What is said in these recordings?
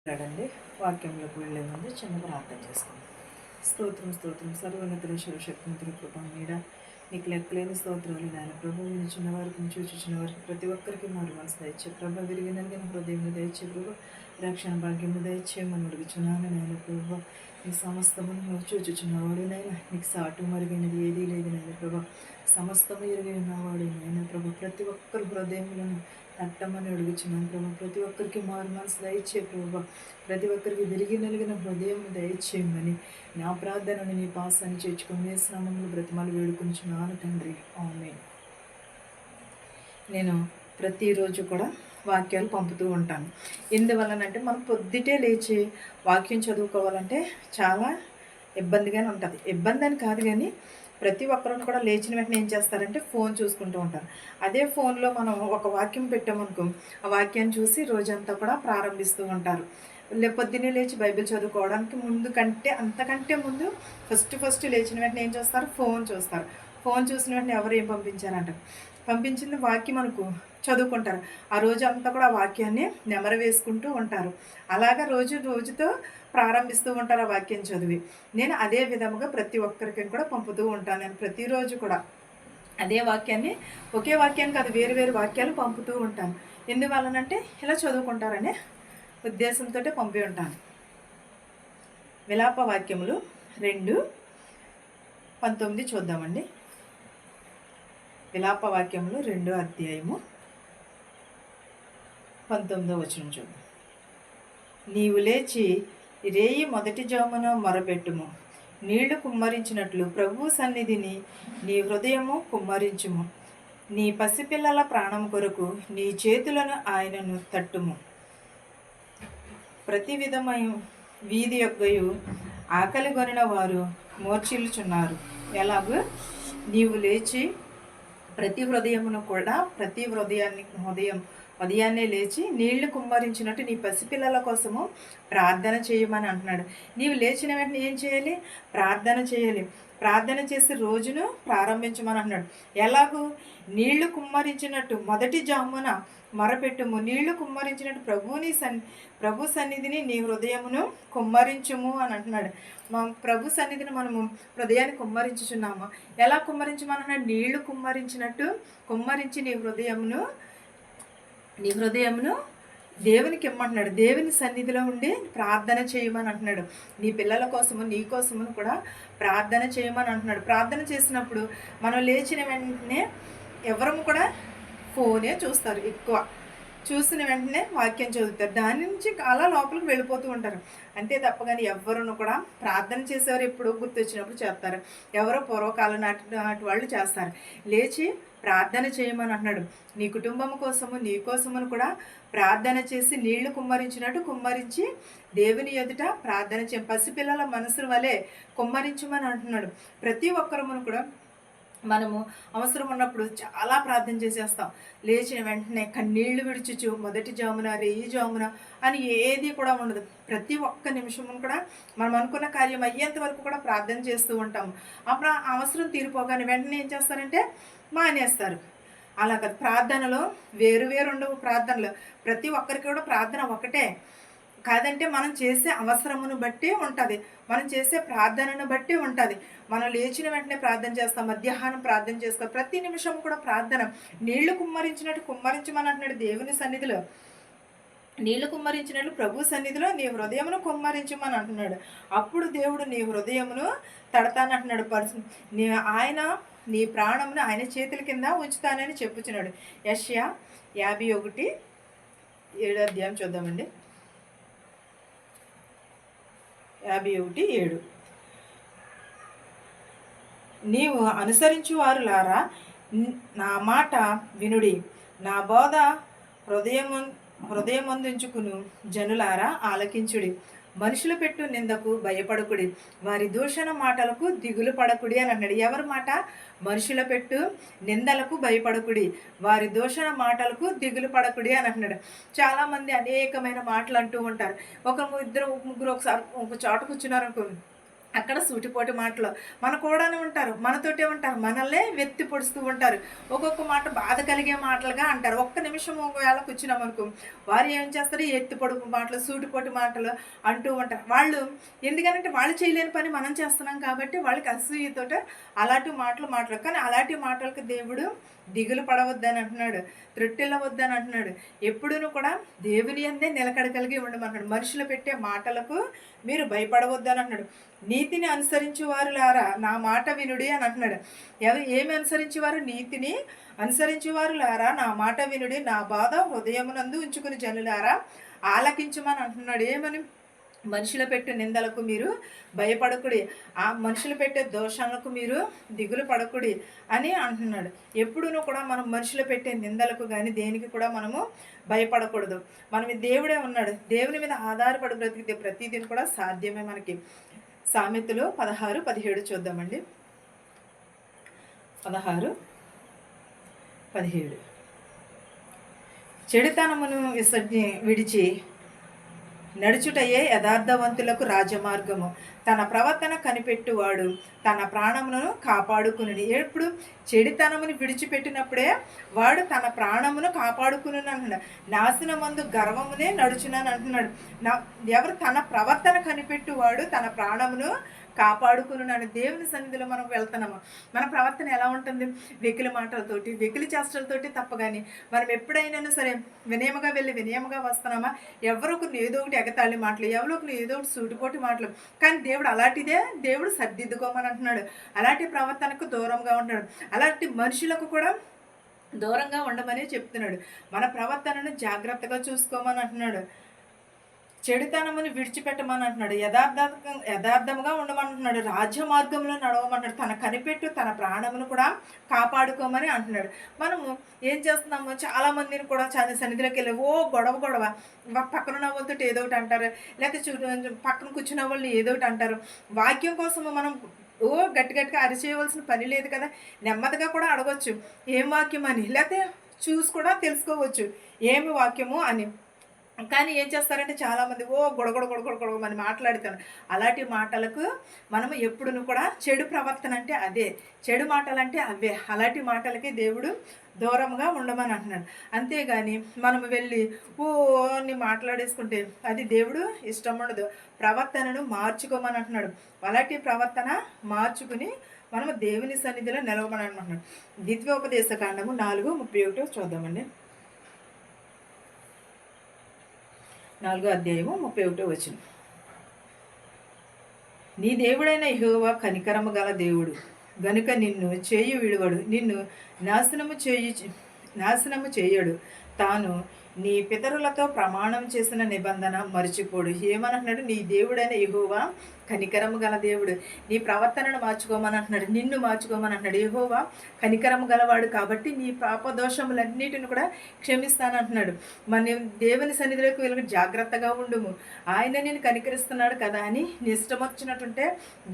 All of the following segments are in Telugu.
రండి వాక్యంలోకి వెళ్ళే ముందు చిన్న ప్రార్థన చేసుకుందాం. స్తోత్రం స్తోత్రం సర్వోన్నతుల శివశక్తిమంతుల కృప మీద నీకు లెక్కలేని స్తోత్రాలు నాయన ప్రభు చిన్న వారికి చూచిన వారికి ప్రతి ఒక్కరికి మారు మనసు దయచే ప్రభు విరిగి నలిగిన హృదయం దయచే ప్రభు రక్షణ భాగ్యము దయచే మనం అడుగుచున్నాను నాయన ప్రభు నీ సమస్తమును నువ్వు చూచుచున్నవాడు నైనా నీకు సాటు మరుగైనది ఏదీ లేదు నాయన ప్రభు సమస్తము ఎరిగి ఉన్నవాడు నాయన ప్రభు ప్రతి ఒక్కరి హృదయములను తట్టమని అడుగుచున్నాను ప్రభు ప్రతి ఒక్కరికి మారు మనసు దయచే ప్రభు ప్రతి ఒక్కరికి విరిగి నలిగిన హృదయం దయచేయమని నా ప్రార్థనను నీ పాసాన్ని చేర్చుకొని ఏ స్నామంలో బ్రతిమాలు వేడుకొనిచున్నాను తండ్రి. ఆమేన్. నేను ప్రతిరోజు కూడా వాక్యాలు పంపుతూ ఉంటాను. ఎందువలనంటే మనం పొద్దుటే లేచి వాక్యం చదువుకోవాలంటే చాలా ఇబ్బందిగానే ఉంటుంది. ఇబ్బంది అని కాదు కానీ ప్రతి ఒక్కరు కూడా లేచిన వెంటనే ఏం చేస్తారంటే ఫోన్ చూసుకుంటూ ఉంటారు. అదే ఫోన్లో మనం ఒక వాక్యం పెట్టామనుకో ఆ వాక్యాన్ని చూసి రోజంతా కూడా ప్రారంభిస్తూ ఉంటారు. పొద్దున్నే లేచి బైబిల్ చదువుకోవడానికి ముందు కంటే అంతకంటే ముందు ఫస్ట్ లేచిన వెంటనే ఏం చేస్తారు, ఫోన్ చూస్తారు. ఫోన్ చూసిన వెంటనే ఎవరు ఏం పంపించారంటారు, పంపించింది వాక్యం అనుకో చదువుకుంటారు. ఆ రోజు అంతా కూడా ఆ వాక్యాన్ని నెమరు వేసుకుంటూ ఉంటారు. అలాగా రోజుతో ప్రారంభిస్తూ ఉంటారు ఆ వాక్యం చదివి. నేను అదే విధముగా ప్రతి ఒక్కరికి కూడా పంపుతూ ఉంటాను. నేను ప్రతిరోజు కూడా అదే వాక్యాన్ని, ఒకే వాక్యాన్ని కాదు వేరు వేరు వాక్యాలు పంపుతూ ఉంటాను. ఎందువలనంటే ఇలా చదువుకుంటారనే ఉద్దేశంతో పంపి ఉంటాను. విలాప వాక్యములు 2:19 చూద్దామండి. విలాప వాక్యములు 2వ అధ్యాయము 19వ వచనం చూద్దాం. నీవు లేచి రేయి మొదటి జామున మొరపెట్టుము, నీళ్లు కుమ్మరించినట్లు ప్రభు సన్నిధిని నీ హృదయము కుమ్మరించుము. నీ పసిపిల్లల ప్రాణం కొరకు నీ చేతులను ఆయనను తట్టుము. ప్రతి విధమైన వీధి యొక్కయు ఆకలి కొనిన వారు మోర్చిల్లుచున్నారు. ఎలాగూ నీవు లేచి ప్రతి ఉదయాన్నే లేచి నీళ్లు కుమ్మరించినట్టు నీ పసిపిల్లల కోసము ప్రార్థన చేయమని అంటున్నాడు. నీవు లేచిన వెంటనే ఏం చేయాలి, ప్రార్థన చేయాలి. ప్రార్థన చేసి రోజును ప్రారంభించమని అంటున్నాడు. ఎలాగూ నీళ్లు కుమ్మరించినట్టు మొదటి జామున మొరపెట్టుము, నీళ్లు కుమ్మరించినట్టు ప్రభు సన్నిధిని నీ హృదయమును కుమ్మరించుము అని అంటున్నాడు. మా ప్రభు సన్నిధిని మనము హృదయాన్ని కుమ్మరించుచున్నాము. ఎలా కుమ్మరించమన్నాడు, నీళ్లు కుమ్మరించినట్టు కుమ్మరించి నీ హృదయమును దేవునికి ఇమ్మంటున్నాడు. దేవుని సన్నిధిలో ఉండి ప్రార్థన చేయమని అంటున్నాడు. నీ పిల్లల కోసము నీ కోసము కూడా ప్రార్థన చేయమని అంటున్నాడు. ప్రార్థన చేసినప్పుడు మనం లేచిన వెంటనే ఎవరము కూడా ఫోనే చూస్తారు. ఎక్కువ చూసిన వెంటనే వాక్యం చదువుతారు. దాని నుంచి అలా లోపలికి వెళ్ళిపోతూ ఉంటారు. అంతే తప్ప కానీ ఎవరును కూడా ప్రార్థన చేసేవారు ఎప్పుడో గుర్తొచ్చినప్పుడు చేస్తారు. ఎవరో పూర్వకాలం నాటి వాళ్ళు చేస్తారు. లేచి ప్రార్థన చేయమని అంటున్నాడు. నీ కుటుంబం కోసము నీ కోసమును కూడా ప్రార్థన చేసి నీళ్లు కుమ్మరించినట్టు కుమ్మరించి దేవుని ఎదుట ప్రార్థన పసిపిల్లల మనసుల వలె కుమ్మరించమని అంటున్నాడు. ప్రతి ఒక్కరమును కూడా మనము అవసరం ఉన్నప్పుడు చాలా ప్రార్థన చేసేస్తాం. లేచిన వెంటనే కన్నీళ్లు విడిచుచు మొదటి జామున రేయి జామున అని ఏది కూడా ఉండదు. ప్రతి ఒక్క నిమిషము కూడా మనం అనుకున్న కార్యం అయ్యేంత వరకు కూడా ప్రార్థన చేస్తూ ఉంటాము. అప్పుడు అవసరం తీరిపోగానే వెంటనే ఏం చేస్తారంటే మానేస్తారు. అలా కాదు, ప్రార్థనలో వేరు ఉండవు. ప్రార్థనలో ప్రతి ఒక్కరికి కూడా ప్రార్థన ఒకటే. కాదంటే మనం చేసే అవసరమును బట్టి ఉంటుంది, మనం చేసే ప్రార్థనను బట్టి ఉంటుంది. మనం లేచిన వెంటనే ప్రార్థన చేస్తాం, మధ్యాహ్నం ప్రార్థన చేస్తాం, ప్రతి నిమిషం కూడా ప్రార్థన. నీళ్లు కుమ్మరించినట్టు కుమ్మరించమని అంటున్నాడు. దేవుని సన్నిధిలో నీళ్లు కుమ్మరించినట్లు ప్రభు సన్నిధిలో నీ హృదయమును కుమ్మరించమని అంటున్నాడు. అప్పుడు దేవుడు నీ హృదయమును తడతానంటున్నాడు. ఆయన నీ ప్రాణమును ఆయన చేతుల కింద ఉంచుతానని చెప్పుచున్నాడు. యెషయా 51:7 అధ్యాయం చూద్దామండి. 51:7 నీవు అనుసరించు వారులారా నా మాట వినుడి, నా బోధ హృదయమందుంచుకును జనులారా ఆలకించుడి. మనుషులు పెట్టు నిందకు భయపడకుడి, వారి దూషణ మాటలకు దిగులు పడకుడి అని అన్నాడు. ఎవరి మాట? మనుషుల పెట్టు నిందలకు భయపడకుడి, వారి దూషణ మాటలకు దిగులు పడకుడి అని అంటున్నాడు. చాలామంది అనేకమైన మాటలు అంటూ ఉంటారు. ఇద్దరు ముగ్గురు ఒకసారి ఒక చోట కూర్చున్నారు అనుకో, అక్కడ సూటిపోటి మాటలు మన కూడానే ఉంటారు, మనతోటే ఉంటారు, మనల్నే వెత్తి పొడుస్తూ ఉంటారు. ఒక్కొక్క మాట బాధ కలిగే మాటలుగా అంటారు. ఒక్క నిమిషం ఒకవేళ కూర్చున్నామనుకో వారు ఏం చేస్తారు, ఎత్తి పొడుపు మాటలు, సూటిపోటి మాటలు అంటూ ఉంటారు. వాళ్ళు ఎందుకంటే వాళ్ళు చేయలేని పని మనం చేస్తున్నాం కాబట్టి వాళ్ళకి అసూయతోట అలాంటి మాటలు మాట్లాడు. కానీ అలాంటి మాటలకు దేవుడు దిగులు పడవద్దని అంటున్నాడు, త్రొట్టిల్లవద్దని అంటున్నాడు. ఎప్పుడూ కూడా దేవుని అందే నిలకడ కలిగి ఉండమన్నాడు. మనుషులు పెట్టే మాటలకు మీరు భయపడవద్దని అంటున్నాడు. నీతిని అనుసరించువారులారా నా మాట వినుడి అని అంటున్నాడు. ఏమి అనుసరించేవారు? నీతిని అనుసరించేవారులారా నా మాట వినుడి, నా బాధ హృదయమునందు ఉంచుకుని జనులారా ఆలకించమని అంటున్నాడు. ఏమని? మనుషులు పెట్టే నిందలకు మీరు భయపడకుడి, ఆ మనుషులు పెట్టే దోషాలకు మీరు దిగులు పడకుడి అని అంటున్నాడు. ఎప్పుడూ కూడా మనం మనుషులు పెట్టే నిందలకు కానీ దేనికి కూడా మనము భయపడకూడదు. మనం దేవుడే ఉన్నాడు, దేవుని మీద ఆధారపడి బ్రతికితే ప్రతిదీ కూడా సాధ్యమే మనకి. సామెతలు 16:17 చూద్దామండి. 16:17 చెడుతనమును విడిచి నడుచుటయే యథార్థవంతులకు రాజమార్గము, తన ప్రవర్తన కనిపెట్టువాడు తన ప్రాణమును కాపాడుకుని. ఎప్పుడు చెడుతనమును విడిచిపెట్టినప్పుడే వాడు తన ప్రాణమును కాపాడుకుని అంటున్నాడు. నాశనమందు గర్వమునే నడుచునని అంటున్నాడు. ఎవరు తన ప్రవర్తన కనిపెట్టువాడు తన ప్రాణమును కాపాడుకున్నాను. దేవుని సన్నిధిలో మనం వెళ్తున్నాము, మన ప్రవర్తన ఎలా ఉంటుంది? వెకిలి మాటలతోటి, వెకిలి చేష్టలతోటి తప్ప కానీ మనం ఎప్పుడైనా సరే వినయముగా వెళ్ళి వినయముగా వస్తున్నామా? ఎవరికి ఏదో ఒకటి ఎగతాళి మాటలు, ఎవరికి ఏదో ఒకటి సూటిపోటి మాటలు. కానీ దేవుడు అలాంటిదే దేవుడు సర్దిద్దుకోమని అంటున్నాడు. అలాంటి ప్రవర్తనకు దూరంగా ఉంటున్నాడు. అలాంటి మనుషులకు కూడా దూరంగా ఉండమని చెప్తున్నాడు. మన ప్రవర్తనను జాగ్రత్తగా చూసుకోమని అంటున్నాడు. చెడుతనమును విడిచిపెట్టమని అంటున్నాడు. యథార్థముగా ఉండమంటున్నాడు. రాజ్య మార్గంలో నడవమంటున్నాడు. తన కనిపెట్టు తన ప్రాణమును కూడా కాపాడుకోమని అంటున్నాడు. మనము ఏం చేస్తున్నాము? చాలామందిని కూడా చాలా సన్నిధిలోకి వెళ్ళి గొడవ పక్కన వాళ్ళతో ఏదో ఒకటి అంటారు, లేకపోతే పక్కన కూర్చున్న వాళ్ళు ఏదో ఒకటి అంటారు. వాక్యం కోసము మనం గట్టిగా అరిచేయవలసిన పని లేదు కదా. నెమ్మదిగా కూడా అడగవచ్చు ఏం వాక్యం అని, లేకపోతే చూసి కూడా తెలుసుకోవచ్చు ఏమి వాక్యము అని. కానీ ఏం చేస్తారంటే చాలామంది గొడగొడమని మాట్లాడుతాను. అలాంటి మాటలకు మనము ఎప్పుడును కూడా చెడు ప్రవర్తన అంటే అదే, చెడు మాటలు అంటే అవే. అలాంటి మాటలకి దేవుడు దూరంగా ఉండమని అంటున్నాడు. అంతేగాని మనము వెళ్ళి అని మాట్లాడేసుకుంటే అది దేవుడు ఇష్టం ఉండదు. ప్రవర్తనను మార్చుకోమని అంటున్నాడు. అలాంటి ప్రవర్తన మార్చుకుని మనము దేవుని సన్నిధిలో నిలవమని అంటున్నాడు. ద్వితీయోపదేశ కాండము 4:31 చూద్దామండి. 4:31 నీ దేవుడైన యెహోవా కనికరము గల దేవుడు గనుక నిన్ను చేయు విడువడు, నిన్ను నాశనము చేయడు. తాను నీ పితరులతో ప్రమాణం చేసిన నిబంధన మర్చిపోడు. ఏమనంటున్నాడు? నీ దేవుడైన యెహోవా కనికరము గల దేవుడు. నీ ప్రవర్తనను మార్చుకోమని అంటున్నాడు, నిన్ను మార్చుకోమని అంటున్నాడు. యెహోవా కనికరము గలవాడు కాబట్టి నీ పాపదోషములన్నిటిని కూడా క్షమిస్తానంటున్నాడు. మన దేవుని సన్నిధిలోకి వెళ్ళి జాగ్రత్తగా ఉండుము. ఆయన నేను కనికరిస్తున్నాడు కదా అని నీ ఇష్టం వచ్చినట్టుంటే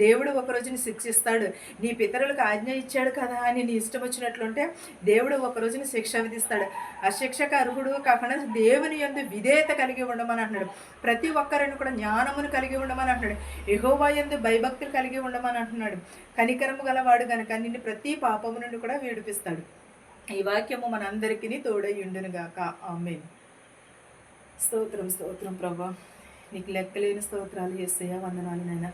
దేవుడు ఒక రోజుని శిక్షిస్తాడు. నీ పితరులకు ఆజ్ఞ ఇచ్చాడు కదా అని నీ ఇష్టం వచ్చినట్లుంటే దేవుడు ఒక రోజుని శిక్ష విధిస్తాడు. ఆ శిక్షకు అర్హుడు కాకుండా దేవుని యందు విధేయత కలిగి ఉండమని అంటున్నాడు. ప్రతి ఒక్కరిని కూడా జ్ఞానమును కలిగి ఉండమని అంటున్నాడు. యెహోవా యందు భయభక్తులు కలిగి ఉండమని అంటున్నాడు. కనికరము గలవాడు కనుక నిన్ను ప్రతి పాపము నుండి కూడా విడిపిస్తాడు. ఈ వాక్యము మనందరికీ తోడై ఉండునుగాక. ఆమేన్. స్తోత్రం ప్రభా, నీకు లెక్కలేని స్తోత్రాలు యేసయ్యా, వందనాలు నాయనా.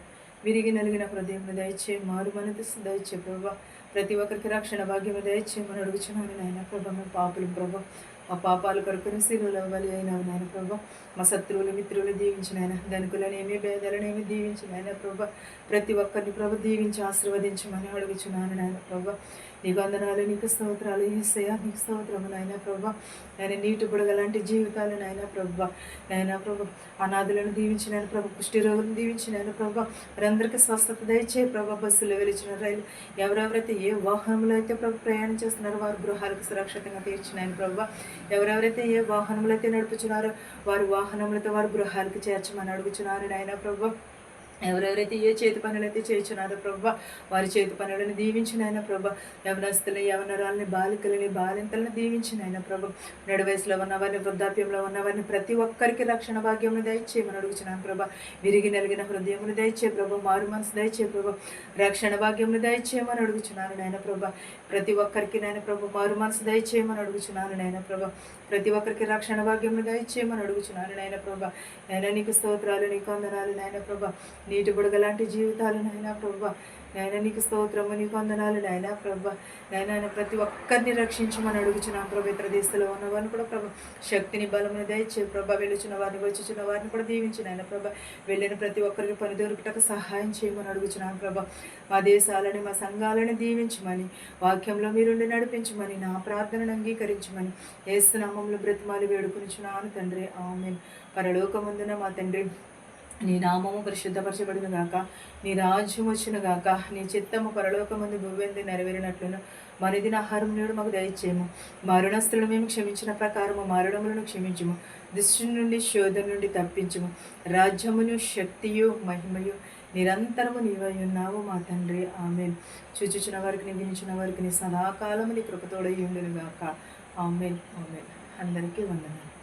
విరిగి నలిగిన హృదయం దయచే, మారు మనసు దయచే ప్రభా. ప్రతి ఒక్కరికి రక్షణ భాగ్యం దయచేయమని అడుగుచున్నాను నాయన ప్రభా. మేము పాపులు ప్రభా, మా పాపాలు కొరకు శిలువలో బలి అయినావు నాయన ప్రభా. మా శత్రువులు మిత్రులు దీవించిన ఆయన, ధనికులనేమి భేదాలనేమి దీవించిన ఆయన ప్రభా. ప్రతి ఒక్కరిని ప్రభు దీవించి ఆశీర్వదించమని అడుగుచున్నాను నాయన ప్రభా. నీకు వందనాలు, నీకు స్తోత్రాలు యేసయ్యా, నీకు స్తోత్రము నాయన ప్రభా. ఆయన నీటి బుడగలాంటి జీవితాలు నాయన ప్రభా. నాయన ప్రభా, అనాథులను దీవించిన ప్రభు, కుష్టి రోగులను దీవించిన ప్రభా. వారందరికీ స్వస్థత దయచే ప్రభా. బస్సులో వెలిచిన రైలు ఎవరెవరైతే ఏ వాహనంలో అయితే ప్రభు ప్రయాణం చేస్తున్నారో వారి గృహాలకు సురక్షితంగా తీర్చిన ప్రభా. ఎవరెవరైతే ఏ వాహనంలో అయితే నడుపుచున్నారో వారి వాహనములతో వారి గృహాలకు చేర్చమని అడుగుచున్నారు నాయన ప్రభా. ఎవరెవరైతే ఏ చేతి పనులైతే చేయించున్నారో ప్రభా, వారి చేతి పనులను దీవించినైనా ప్రభా, యవనస్తులని యవనరాలని బాలికలని బాలింతలను దీవించినైనా ప్రభా, నడు వయసులో ఉన్నవారిని వృద్ధాప్యంలో ఉన్నవారిని ప్రతి ఒక్కరికి రక్షణ భాగ్యమును దయచేయమని అడుగుచున్నాను ప్రభా. విరిగి నలిగిన హృదయమును దయచే ప్రభా, మారు మనసు దయచే ప్రభా, రక్షణ భాగ్యమును దయచేయమని అడుగుచున్నాను నాయన ప్రభా. ప్రతి ఒక్కరికి నాయన ప్రభా మారు మనసు దయచేయమని అడుగుచున్నాను నాయన ప్రభా. ప్రతి ఒక్కరికి రక్షణ భాగ్యమును దయచేయమని అడుగుచున్నాను నాయన ప్రభా. నాయన నీకు స్తోత్రాలు, నీకు వందనాలు నాయన ప్రభా. నీటి బుడగ లాంటి జీవితాలు నాయనా ప్రభా. నాయన నీకు స్తోత్రము, నీకు వందనాలు నాయనా ప్రభా. నాయన ప్రతి ఒక్కరిని రక్షించమని అడుగుచున్నాం ప్రభా. ఇతర దేశంలో ఉన్నవారిని కూడా ప్రభా శక్తిని బలమును దయచే ప్రభా. వెళ్ళుచున్న వారిని వచ్చుచున్న వారిని కూడా దీవించిన ఆయన ప్రభా. వెళ్ళిన ప్రతి ఒక్కరికి పని దొరుకుటకు సహాయం చేయమని అడుగుచున్నాను ప్రభా. మా దేశాలని మా సంఘాలను దీవించమని, వాక్యంలో మీరుండి నడిపించమని, నా ప్రార్థనను అంగీకరించమని యేసు నామములో బ్రతిమాలి వేడుకొనిచున్నాను తండ్రి. ఆమేన్. పరలోకమందున మా తండ్రి, నీ నామము పరిశుద్ధపరచబడిన గాక, నీ రాజ్యం వచ్చిన గాక, నీ చిత్తము పరలోకమందు భూమింది నెరవేరినట్లును మనదిన ఆహారం నేడు మాకు దయచేయము. మా రుణస్తులను మేము క్షమించిన ప్రకారము మా రుణములను క్షమించము. దృష్టి నుండి శోధన నుండి తప్పించము. రాజ్యమును శక్తియు మహిమయు నిరంతరము నీవై ఉన్నావు మా తండ్రి. ఆమెన్. చూచుచున్న వారికి, వినిచిన వారికి నీ సదాకాలము నీ కృపతోడై ఉండును గాక. ఆమెన్. ఆమెన్. అందరికీ వందనాలు.